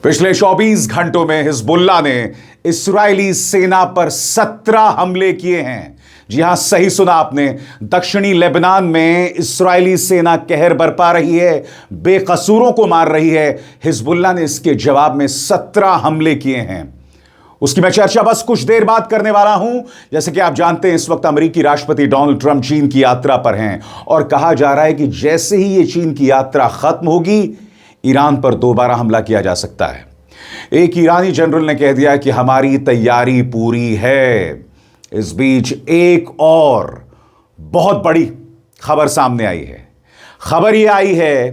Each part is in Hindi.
पिछले 24 घंटों में हिजबुल्लाह ने इस्राएली सेना पर 17 हमले किए हैं। जी हां, सही सुना आपने। दक्षिणी लेबनान में इस्राएली सेना कहर बरपा रही है, बेकसूरों को मार रही है। हिजबुल्लाह ने इसके जवाब में 17 हमले किए हैं। उसकी मैं चर्चा बस कुछ देर बाद करने वाला हूं। जैसे कि आप जानते हैं, इस वक्त अमेरिकी राष्ट्रपति डोनाल्ड ट्रंप चीन की यात्रा पर हैं और कहा जा रहा है कि जैसे ही यह चीन की यात्रा खत्म होगी, ईरान पर दोबारा हमला किया जा सकता है। एक ईरानी जनरल ने कह दिया कि हमारी तैयारी पूरी है। इस बीच एक और बहुत बड़ी खबर सामने आई है। खबर यह आई है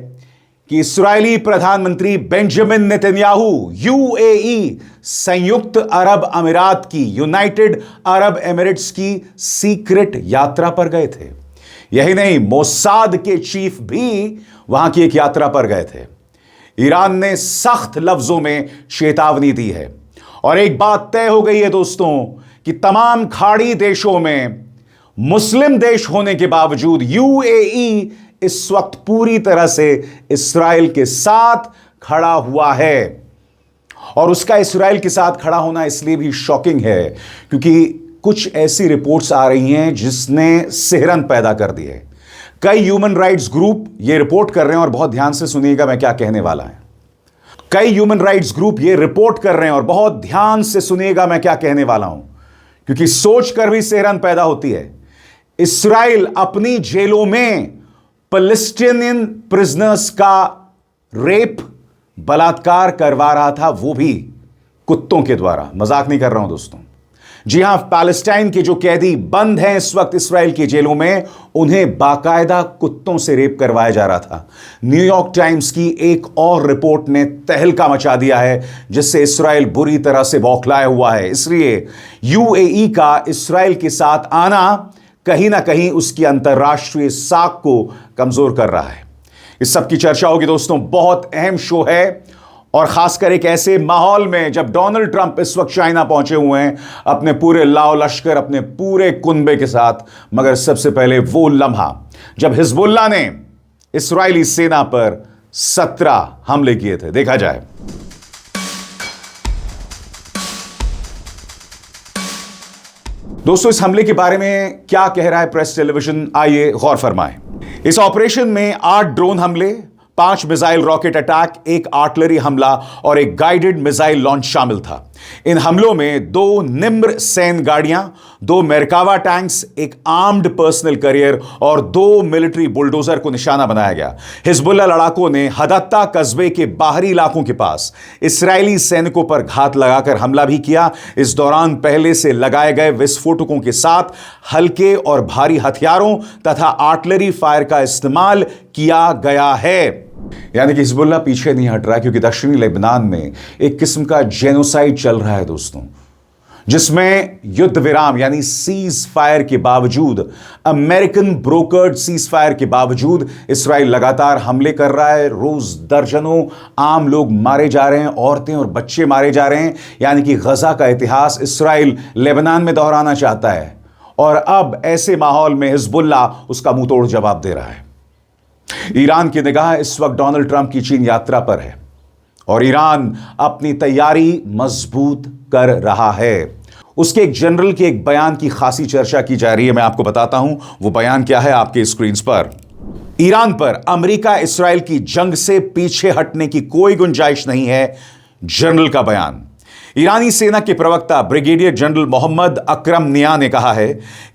कि इस्राएली प्रधानमंत्री बेंजामिन नेतन्याहू यूएई, संयुक्त अरब अमीरात की, यूनाइटेड अरब एमिरेट्स की सीक्रेट यात्रा पर गए थे। यही नहीं, मोसाद के चीफ भी वहां की एक यात्रा पर गए थे। ईरान ने सख्त लफ्जों में चेतावनी दी है और एक बात तय हो गई है दोस्तों कि तमाम खाड़ी देशों में मुस्लिम देश होने के बावजूद यूएई इस वक्त पूरी तरह से इस्राएल के साथ खड़ा हुआ है। और उसका इस्राएल के साथ खड़ा होना इसलिए भी शॉकिंग है क्योंकि कुछ ऐसी रिपोर्ट्स आ रही हैं जिसने सिहरन पैदा कर दी है। कई ह्यूमन राइट्स ग्रुप ये रिपोर्ट कर रहे हैं, और बहुत ध्यान से सुनिएगा मैं क्या कहने वाला है। कई ह्यूमन राइट्स ग्रुप ये रिपोर्ट कर रहे हैं, और बहुत ध्यान से सुनिएगा मैं क्या कहने वाला हूं, क्योंकि सोचकर भी सिहरन पैदा होती है। इस्राएल अपनी जेलों में पैलेस्टीनियन प्रिजनर्स का रेप, बलात्कार करवा रहा था, वो भी कुत्तों के द्वारा। मजाक नहीं कर रहा हूं दोस्तों। जी हां, पैलेस्टाइन के जो कैदी बंद हैं इस वक्त इस्राएल की जेलों में, उन्हें बाकायदा कुत्तों से रेप करवाया जा रहा था। न्यूयॉर्क टाइम्स की एक और रिपोर्ट ने तहलका मचा दिया है, जिससे इस्राएल बुरी तरह से बौखलाया हुआ है। इसलिए यूएई का इस्राएल के साथ आना कहीं ना कहीं उसकी अंतर्राष्ट्रीय साख को कमजोर कर रहा है। इस सब की चर्चा होगी दोस्तों। बहुत अहम शो है, और खासकर एक ऐसे माहौल में जब डोनाल्ड ट्रंप इस वक्त चाइना पहुंचे हुए हैं अपने पूरे लाओ लश्कर, अपने पूरे कुनबे के साथ। मगर सबसे पहले वो लम्हा जब हिजबुल्लाह ने इस्राएली सेना पर 17 हमले किए थे, देखा जाए। दोस्तों, इस हमले के बारे में क्या कह रहा है प्रेस टेलीविजन, आइए गौर फरमाएं। इस ऑपरेशन में 8 ड्रोन हमले, 5 मिसाइल रॉकेट अटैक, 1 आर्टिलरी हमला और 1 गाइडेड मिसाइल लॉन्च शामिल था। इन हमलों में 2 निम्र सैन्य गाड़ियां, 2 मेरकावा टैंक्स, 1 आर्म्ड पर्सनल करियर और 2 मिलिट्री बुलडोजर को निशाना बनाया गया। हिजबुल्लाह लड़ाकों ने हदत्ता कस्बे के बाहरी इलाकों के पास इस्राएली सैनिकों पर घात लगाकर हमला भी किया। इस दौरान पहले से लगाए गए विस्फोटकों के साथ हल्के और भारी हथियारों तथा आर्टिलरी फायर का इस्तेमाल किया गया है। यानी कि हिजबुल्लाह पीछे नहीं हट रहा, क्योंकि दक्षिणी लेबनान में एक किस्म का जेनोसाइड चल रहा है दोस्तों, जिसमें युद्ध विराम यानी सीज फायर के बावजूद, अमेरिकन ब्रोकर्ड सीज फायर के बावजूद इस्राएल लगातार हमले कर रहा है। रोज दर्जनों आम लोग मारे जा रहे हैं, औरतें और बच्चे मारे जा रहे हैं। यानी कि गजा का इतिहास इस्राएल लेबनान में दोहराना चाहता है, और अब ऐसे माहौल में हिजबुल्लाह उसका मुंहतोड़ जवाब दे रहा है। ईरान की निगाह इस वक्त डोनाल्ड ट्रंप की चीन यात्रा पर है, और ईरान अपनी तैयारी मजबूत कर रहा है। उसके एक जनरल के एक बयान की खासी चर्चा की जा रही है। मैं आपको बताता हूं वो बयान क्या है आपके स्क्रीन पर। ईरान पर अमेरिका इस्राएल की जंग से पीछे हटने की कोई गुंजाइश नहीं है, जनरल का बयान। ईरानी सेना के प्रवक्ता ब्रिगेडियर जनरल मोहम्मद अकरम निया ने कहा है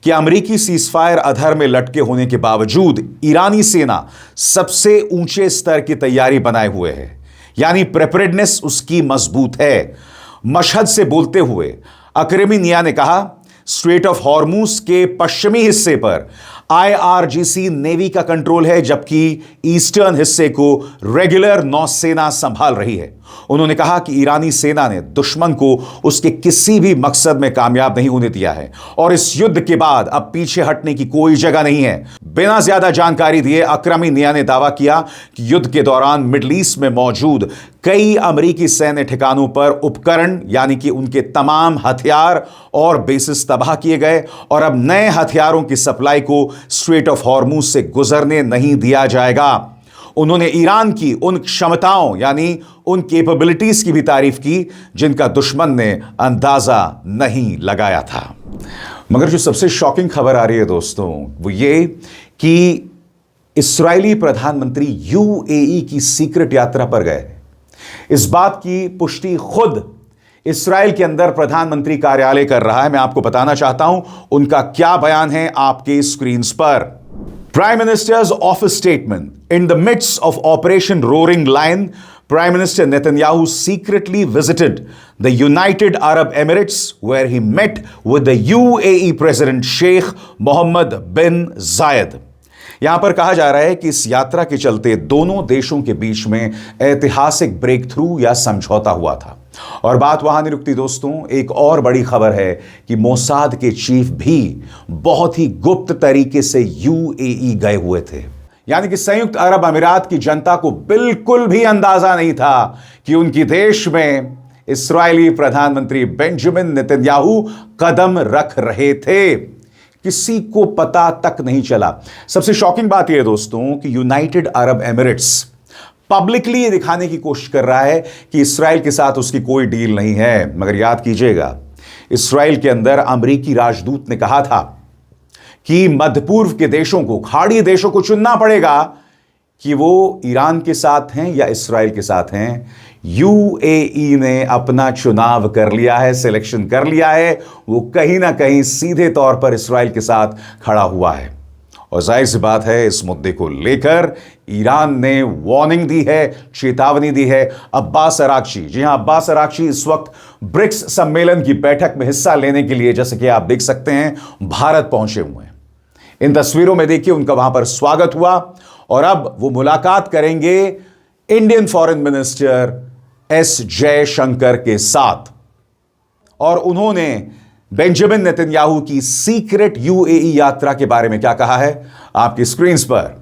कि अमेरिकी सीजफायर अधर में लटके होने के बावजूद ईरानी सेना सबसे ऊंचे स्तर की तैयारी बनाए हुए है, यानी प्रिपेयर्डनेस उसकी मजबूत है। मशहद से बोलते हुए अकरमी निया ने कहा, स्ट्रेट ऑफ हॉर्मूज के पश्चिमी हिस्से पर आईआरजीसी नेवी का कंट्रोल है, जबकि ईस्टर्न हिस्से को रेगुलर नौसेना संभाल रही है। उन्होंने कहा कि ईरानी सेना ने दुश्मन को उसके किसी भी मकसद में कामयाब नहीं होने दिया है, और इस युद्ध के बाद अब पीछे हटने की कोई जगह नहीं है। बिना ज्यादा जानकारी दिए अकरमी निया ने दावा किया कि युद्ध के दौरान मिडिल ईस्ट में मौजूद कई अमेरिकी सैन्य ठिकानों पर उपकरण यानी कि उनके तमाम हथियार और बेसिस तबाह किए गए, और अब नए हथियारों की सप्लाई को स्ट्रेट ऑफ हॉर्मूज से गुजरने नहीं दिया जाएगा। उन्होंने ईरान की उन क्षमताओं यानी उन कैपेबिलिटीज की भी तारीफ की जिनका दुश्मन ने अंदाजा नहीं लगाया था। मगर जो सबसे शॉकिंग खबर आ रही है दोस्तों, वो ये कि इस्राएली प्रधानमंत्री यूएई की सीक्रेट यात्रा पर गए। इस बात की पुष्टि खुद इस्राएल के अंदर प्रधानमंत्री कार्यालय कर रहा है। मैं आपको बताना चाहता हूं उनका क्या बयान है आपके स्क्रीन पर। Prime minister's office statement. In the midst of Operation Roaring Lion, Prime Minister Netanyahu secretly visited the United Arab Emirates, where he met with the UAE President Sheikh Mohammed bin Zayed. यहां पर कहा जा रहा है कि इस यात्रा के चलते दोनों देशों के बीच में ऐतिहासिक ब्रेक थ्रू या समझौता हुआ था। और बात वहां नहीं रुकती दोस्तों, एक और बड़ी खबर है कि मोसाद के चीफ भी बहुत ही गुप्त तरीके से यूएई गए हुए थे। यानी कि संयुक्त अरब अमीरात की जनता को बिल्कुल भी अंदाजा नहीं था कि उनकी देश में इस्राएली प्रधानमंत्री बेंजामिन नेतन्याहू कदम रख रहे थे। किसी को पता तक नहीं चला। सबसे शॉकिंग बात यह दोस्तों कि यूनाइटेड अरब एमिरेट्स पब्लिकली ये दिखाने की कोशिश कर रहा है कि इस्राएल के साथ उसकी कोई डील नहीं है। मगर याद कीजिएगा, इस्राएल के अंदर अमेरिकी राजदूत ने कहा था कि मध्य पूर्व के देशों को, खाड़ी देशों को चुनना पड़ेगा कि वो ईरान के साथ हैं या इस्राएल के साथ हैं। यूएई ने अपना चुनाव कर लिया है, सिलेक्शन कर लिया है। वो कहीं ना कहीं सीधे तौर पर इस्राएल के साथ खड़ा हुआ है। और जाहिर सी बात है, इस मुद्दे को लेकर ईरान ने वार्निंग दी है, चेतावनी दी है। अब्बास अराक्ची, जी हां, अब्बास अराक्ची इस वक्त ब्रिक्स सम्मेलन की बैठक में हिस्सा लेने के लिए, जैसे कि आप देख सकते हैं, भारत पहुंचे हुए हैं। इन तस्वीरों में देखिए उनका वहां पर स्वागत हुआ और अब वो मुलाकात करेंगे Indian foreign minister S Jaishankar के साथ। और उन्होंने बेंजामिन नेतन्याहू की सीक्रेट यूएई यात्रा के बारे में क्या कहा है आपकी स्क्रीन पर।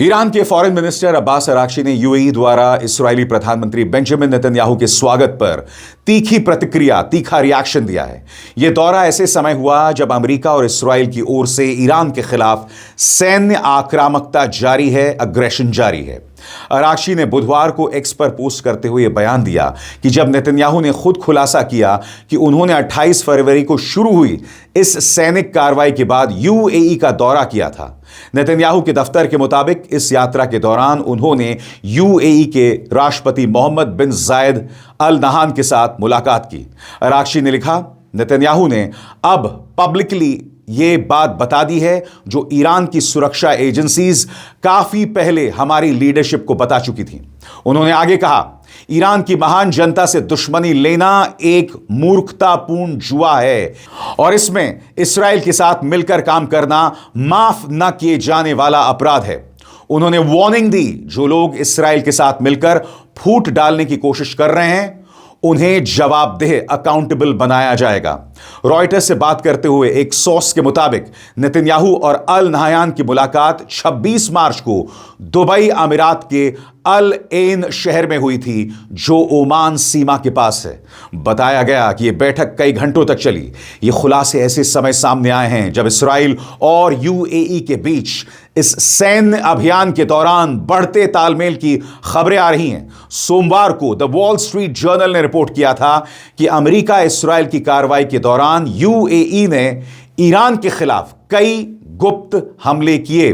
ईरान के फॉरेन मिनिस्टर अब्बास अराक्ची ने यूएई द्वारा इस्राएली प्रधानमंत्री बेंजामिन नेतन्याहू के स्वागत पर तीखी प्रतिक्रिया, तीखा रिएक्शन दिया है। यह दौरा ऐसे समय हुआ जब अमेरिका और इस्राएल की ओर से ईरान के खिलाफ सैन्य आक्रामकता जारी है, अग्रेशन जारी है। अराक्ची ने बुधवार को एक्स पर पोस्ट करते हुए बयान दिया कि जब नेतन्याहू ने खुद खुलासा किया कि उन्होंने 28 फरवरी को शुरू हुई इस सैनिक कार्रवाई के बाद यूएई का दौरा किया था। नेतन्याहू के दफ्तर के मुताबिक इस यात्रा के दौरान उन्होंने यूएई के राष्ट्रपति मोहम्मद बिन जायद अल नहान के साथ मुलाकात की। अराक्ची ने लिखा, नेतन्याहू ने अब पब्लिकली ये बात बता दी है जो ईरान की सुरक्षा एजेंसीज काफी पहले हमारी लीडरशिप को बता चुकी थी। उन्होंने आगे कहा, ईरान की महान जनता से दुश्मनी लेना एक मूर्खतापूर्ण जुआ है और इसमें इस्राएल के साथ मिलकर काम करना माफ न किए जाने वाला अपराध है। उन्होंने वार्निंग दी, जो लोग इस्राएल के साथ मिलकर फूट डालने की कोशिश कर रहे हैं उन्हें जवाबदेह, अकाउंटेबल बनाया जाएगा। रॉयटर्स से बात करते हुए एक सोर्स के मुताबिक नेतन्याहू और अल नहायान की मुलाकात 26 मार्च को दुबई अमीरात के अल एन शहर में हुई थी, जो ओमान सीमा के पास है। बताया गया कि यह बैठक कई घंटों तक चली। ये खुलासे ऐसे समय सामने आए हैं जब इस्राएल और यूएई के बीच इस सैन्य अभियान के दौरान बढ़ते तालमेल की खबरें आ रही हैं। सोमवार को द वॉल स्ट्रीट जर्नल ने रिपोर्ट किया था कि अमेरिका इस्राएल की कार्रवाई के दौरान यूएई ने ईरान के खिलाफ कई गुप्त हमले किए।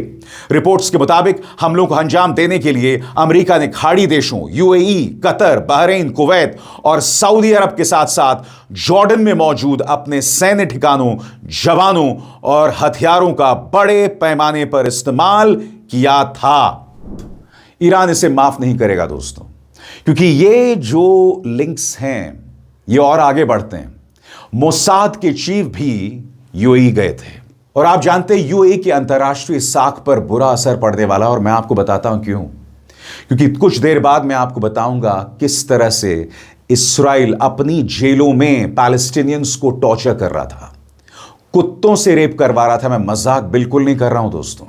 रिपोर्ट्स के मुताबिक हमलों को अंजाम देने के लिए अमेरिका ने खाड़ी देशों यूएई, कतर, बहरीन, कुवैत और सऊदी अरब के साथ साथ जॉर्डन में मौजूद अपने सैन्य ठिकानों, जवानों और हथियारों का बड़े पैमाने पर इस्तेमाल किया था। ईरान इसे माफ नहीं करेगा दोस्तों, क्योंकि ये जो लिंक्स हैं ये और आगे बढ़ते हैं। मोसाद के चीफ भी यूएई गए थे और आप जानते हैं यूएई की अंतर्राष्ट्रीय साख पर बुरा असर पड़ने वाला, और मैं आपको बताता हूं क्यों। क्योंकि कुछ देर बाद मैं आपको बताऊंगा किस तरह से इस्राएल अपनी जेलों में पैलेस्टीनियंस को टॉर्चर कर रहा था, कुत्तों से रेप करवा रहा था। मैं मजाक बिल्कुल नहीं कर रहा हूं दोस्तों।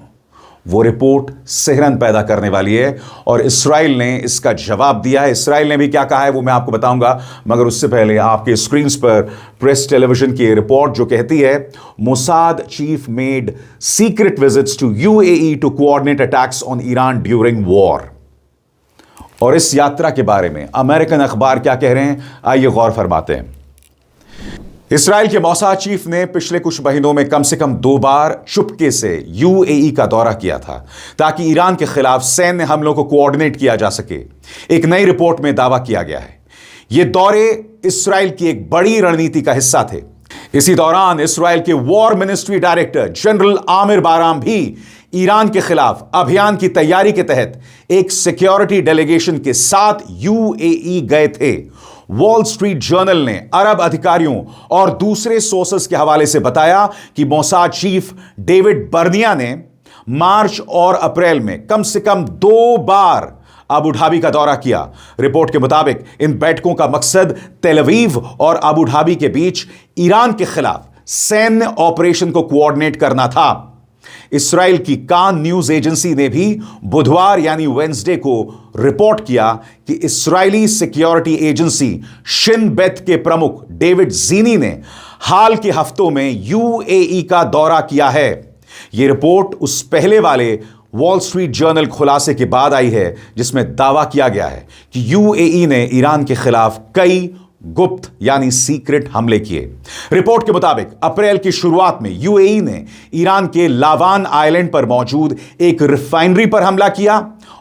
वो रिपोर्ट सिहरन पैदा करने वाली है और इस्राएल ने इसका जवाब दिया है। इस्राएल ने भी क्या कहा है वो मैं आपको बताऊंगा, मगर उससे पहले आपके स्क्रीन पर प्रेस टेलीविजन की रिपोर्ट जो कहती है, Mossad chief made secret visits to UAE to coordinate attacks on Iran during war. और इस यात्रा के बारे में अमेरिकन अखबार क्या कह रहे हैं, आइए गौर फरमाते हैं। इस्राएल के मौसाद चीफ ने पिछले कुछ महीनों में कम से कम 2 बार चुपके से यूएई का दौरा किया था ताकि ईरान के खिलाफ सैन्य हमलों को कोऑर्डिनेट किया जा सके। एक नई रिपोर्ट में दावा किया गया है ये दौरे इस्राएल की एक बड़ी रणनीति का हिस्सा थे। इसी दौरान इस्राएल के war ministry director general Amir Baram भी ईरान के खिलाफ अभियान की तैयारी के तहत एक सिक्योरिटी डेलीगेशन के साथ यूएई गए थे। वॉल स्ट्रीट जर्नल ने अरब अधिकारियों और दूसरे सोर्सेस के हवाले से बताया कि मोसाद चीफ डेविड बर्निया ने मार्च और अप्रैल में कम से कम 2 बार अबू धाबी का दौरा किया। रिपोर्ट के मुताबिक इन बैठकों का मकसद तेल अवीव और अबू धाबी के बीच ईरान के खिलाफ सैन्य ऑपरेशन को कोऑर्डिनेट करना था। इस्राएल की कान न्यूज एजेंसी ने भी बुधवार यानी वेंसडे को रिपोर्ट किया कि इस्राएली सिक्योरिटी एजेंसी शिन बेत के प्रमुख डेविड ज़ीनी ने हाल के हफ्तों में यूएई का दौरा किया है। यह रिपोर्ट उस पहले वाले वॉल स्ट्रीट जर्नल खुलासे के बाद आई है जिसमें दावा किया गया है कि यूएई ने ईरान के खिलाफ कई गुप्त यानी सीक्रेट हमले किए। रिपोर्ट के मुताबिक अप्रैल की शुरुआत में यूएई ने ईरान के लावान आइलैंड पर मौजूद एक रिफाइनरी पर हमला किया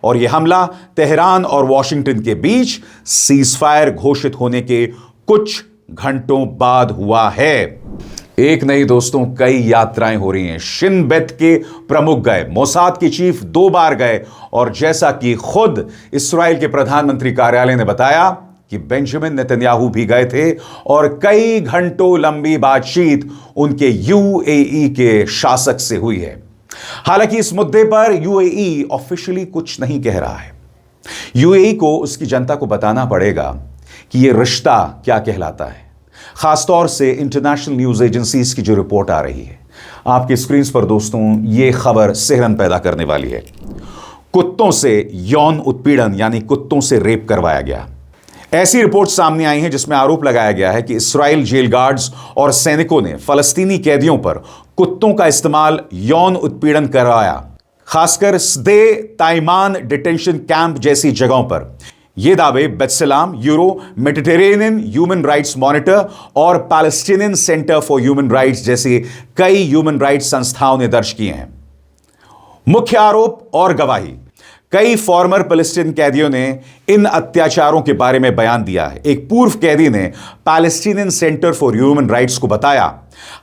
और यह हमला तेहरान और वॉशिंगटन के बीच सीजफायर घोषित होने के कुछ घंटों बाद हुआ है। एक नहीं दोस्तों, कई यात्राएं हो रही हैं। शिन बेत के प्रमुख गए, मोसाद के चीफ 2 बार गए और जैसा कि खुद इस्राएल के प्रधानमंत्री कार्यालय ने बताया कि बेंजामिन नेतन्याहू भी गए थे और कई घंटों लंबी बातचीत उनके यूएई के शासक से हुई है। हालांकि इस मुद्दे पर यूएई ऑफिशियली कुछ नहीं कह रहा है। यूएई को उसकी जनता को बताना पड़ेगा कि यह रिश्ता क्या कहलाता है। खासतौर से इंटरनेशनल न्यूज एजेंसीज की जो रिपोर्ट आ रही है आपकी स्क्रीन पर दोस्तों, यह खबर सिहरन पैदा करने वाली है। कुत्तों से यौन उत्पीड़न यानी कुत्तों से रेप करवाया गया। ऐसी रिपोर्ट सामने आई है जिसमें आरोप लगाया गया है कि इस्राएल जेल गार्ड्स और सैनिकों ने फलस्तीनी कैदियों पर कुत्तों का इस्तेमाल यौन उत्पीड़न करवाया, खासकर सदे ताइमान डिटेंशन कैंप जैसी जगहों पर। यह दावे B'Tselem, Euro Mediterranean human rights monitor और Palestinian centre for human rights जैसे कई ह्यूमन राइट्स संस्थाओं ने दर्ज किए हैं। मुख्य आरोप और गवाही, कई फॉर्मर पैलेस्टीन कैदियों ने इन अत्याचारों के बारे में बयान दिया है। एक पूर्व कैदी ने Palestinian centre for human rights को बताया,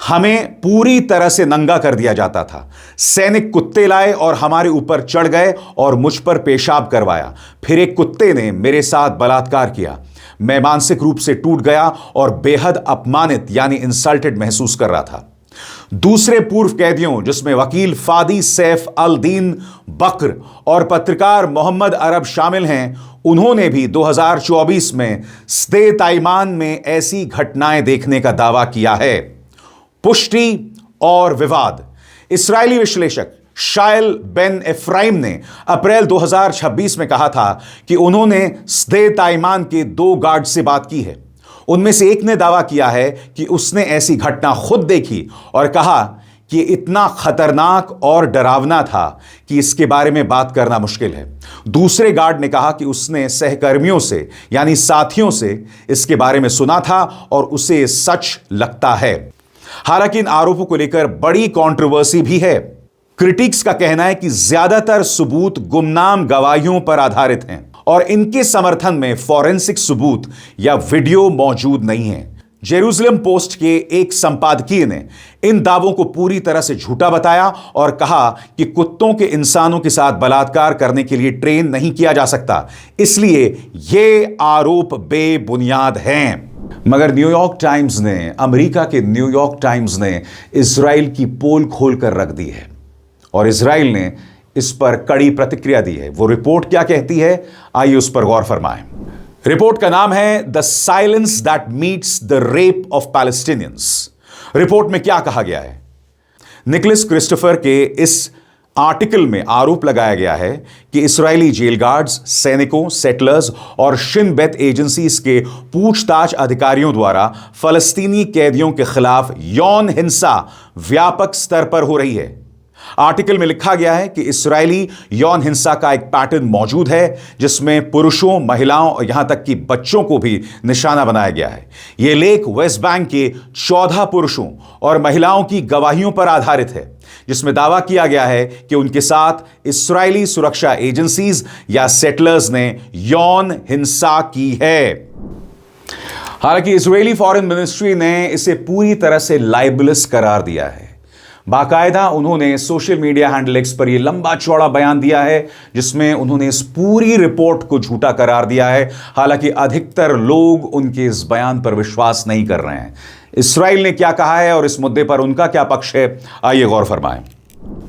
हमें पूरी तरह से नंगा कर दिया जाता था। सैनिक कुत्ते लाए और हमारे ऊपर चढ़ गए और मुझ पर पेशाब करवाया। फिर एक कुत्ते ने मेरे साथ बलात्कार किया। मैं मानसिक रूप से टूट गया और बेहद अपमानित यानी इंसल्टेड महसूस कर रहा था। दूसरे पूर्व कैदियों जिसमें वकील फादी सैफ अल दीन बकर और पत्रकार मोहम्मद अरब शामिल हैं, उन्होंने भी 2024 में सदे ताइमान में ऐसी घटनाएं देखने का दावा किया है। पुष्टि और विवाद, इस्राएली विश्लेषक शायल बेन एफ्राइम ने अप्रैल 2026 में कहा था कि उन्होंने सदे ताइमान के 2 गार्ड से बात की है। उनमें से एक ने दावा किया है कि उसने ऐसी घटना खुद देखी और कहा कि इतना खतरनाक और डरावना था कि इसके बारे में बात करना मुश्किल है। दूसरे गार्ड ने कहा कि उसने सहकर्मियों से यानी साथियों से इसके बारे में सुना था और उसे सच लगता है। हालांकि इन आरोपों को लेकर बड़ी कंट्रोवर्सी भी है। क्रिटिक्स का कहना है कि ज्यादातर सबूत गुमनाम गवाहियों पर आधारित हैं और इनके समर्थन में फॉरेंसिक सबूत या वीडियो मौजूद नहीं है। जेरूसलम पोस्ट के एक संपादकीय ने इन दावों को पूरी तरह से झूठा बताया और कहा कि कुत्तों के इंसानों के साथ बलात्कार करने के लिए ट्रेन नहीं किया जा सकता, इसलिए ये आरोप बेबुनियाद हैं। मगर न्यूयॉर्क टाइम्स ने, अमेरिका के न्यूयॉर्क टाइम्स ने इजराइल की पोल खोलकर रख दी है और इजराइल ने इस पर कड़ी प्रतिक्रिया दी है। वो रिपोर्ट क्या कहती है, आइए उस पर गौर फरमाएं। रिपोर्ट का नाम है the silence that meets the rape of Palestinians. Report में क्या कहा गया है? निकोलस क्रिस्टोफर के इस आर्टिकल में आरोप लगाया गया है कि इस्राएली जेल गार्ड्स, सैनिकों, सेटलर्स और शिन बेत एजेंसीज के पूछताछ अधिकारियों द्वारा फलस्तीनी कैदियों के खिलाफ यौन हिंसा व्यापक स्तर पर हो रही है। आर्टिकल में लिखा गया है कि इस्राएली यौन हिंसा का एक पैटर्न मौजूद है जिसमें पुरुषों, महिलाओं और यहां तक कि बच्चों को भी निशाना बनाया गया है। यह लेख वेस्ट बैंक के 14 पुरुषों और महिलाओं की गवाहियों पर आधारित है, जिसमें दावा किया गया है कि उनके साथ इस्राएली सुरक्षा एजेंसीज या सेटलर्स ने यौन हिंसा की है। हालांकि इजरायली फॉरेन मिनिस्ट्री ने इसे पूरी तरह से लाइबलस करार दिया है। बाकायदा उन्होंने सोशल मीडिया हैंडल एक्स पर यह लंबा चौड़ा बयान दिया है जिसमें उन्होंने इस पूरी रिपोर्ट को झूठा करार दिया है। हालांकि अधिकतर लोग उनके इस बयान पर विश्वास नहीं कर रहे हैं। इस्राएल ने क्या कहा है और इस मुद्दे पर उनका क्या पक्ष है, आइए गौर फरमाएं।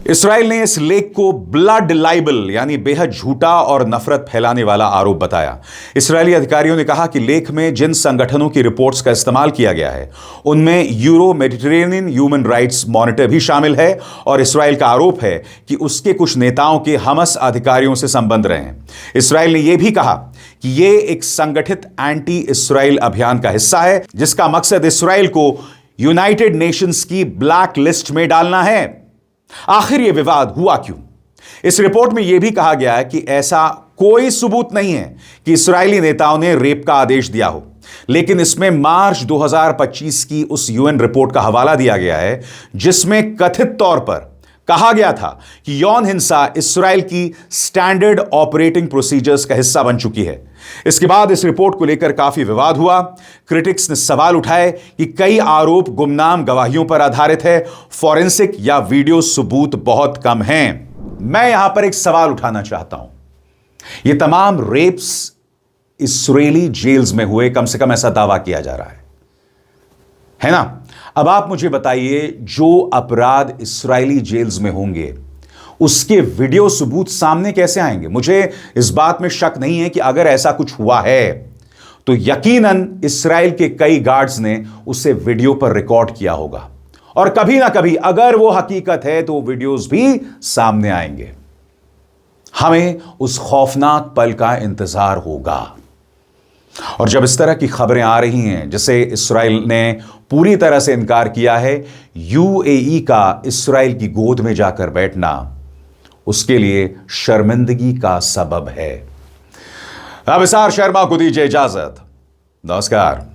इस्राएल ने इस लेख को ब्लड लाइबल यानी बेहद झूठा और नफरत फैलाने वाला आरोप बताया। इस्राएली अधिकारियों ने कहा कि लेख में जिन संगठनों की रिपोर्ट्स का इस्तेमाल किया गया है उनमें euro Mediterranean human rights monitor भी शामिल है और इस्राएल का आरोप है कि उसके कुछ नेताओं के हमस अधिकारियों से संबंध रहे हैं। इस्राएल ने यह भी कहा कि यह एक संगठित एंटी इस्राएल अभियान का हिस्सा है जिसका मकसद इस्राएल को यूनाइटेड नेशंस की ब्लैक लिस्ट में डालना है। आखिर यह विवाद हुआ क्यों? इस रिपोर्ट में यह भी कहा गया है कि ऐसा कोई सबूत नहीं है कि इस्राएली नेताओं ने रेप का आदेश दिया हो, लेकिन इसमें मार्च 2025 की उस यूएन रिपोर्ट का हवाला दिया गया है जिसमें कथित तौर पर कहा गया था कि यौन हिंसा इस्राएल की स्टैंडर्ड ऑपरेटिंग प्रोसीजर्स का हिस्सा बन चुकी है। इसके बाद इस रिपोर्ट को लेकर काफी विवाद हुआ। क्रिटिक्स ने सवाल उठाए कि कई आरोप गुमनाम गवाहियों पर आधारित है, फॉरेंसिक या वीडियो सबूत बहुत कम हैं। मैं यहां पर एक सवाल उठाना चाहता हूं। यह तमाम रेप्स इस्राएली जेल्स में हुए, कम से कम ऐसा दावा किया जा रहा है ना? अब आप मुझे बताइए, जो अपराध इस्राएली जेल्स में होंगे उसके वीडियो सबूत सामने कैसे आएंगे? मुझे इस बात में शक नहीं है कि अगर ऐसा कुछ हुआ है तो यकीनन इस्राएल के कई गार्ड्स ने उसे वीडियो पर रिकॉर्ड किया होगा और कभी ना कभी अगर वो हकीकत है तो वीडियोस भी सामने आएंगे। हमें उस खौफनाक पल का इंतजार होगा। और जब इस तरह की खबरें आ रही हैं, जैसे इस्राएल ने पूरी तरह से इनकार किया है यूएई का इस्राएल की गोद में जाकर बैठना, उसके लिए शर्मिंदगी का सबब है। अब अभिसार शर्मा को दीजिए इजाजत। नमस्कार।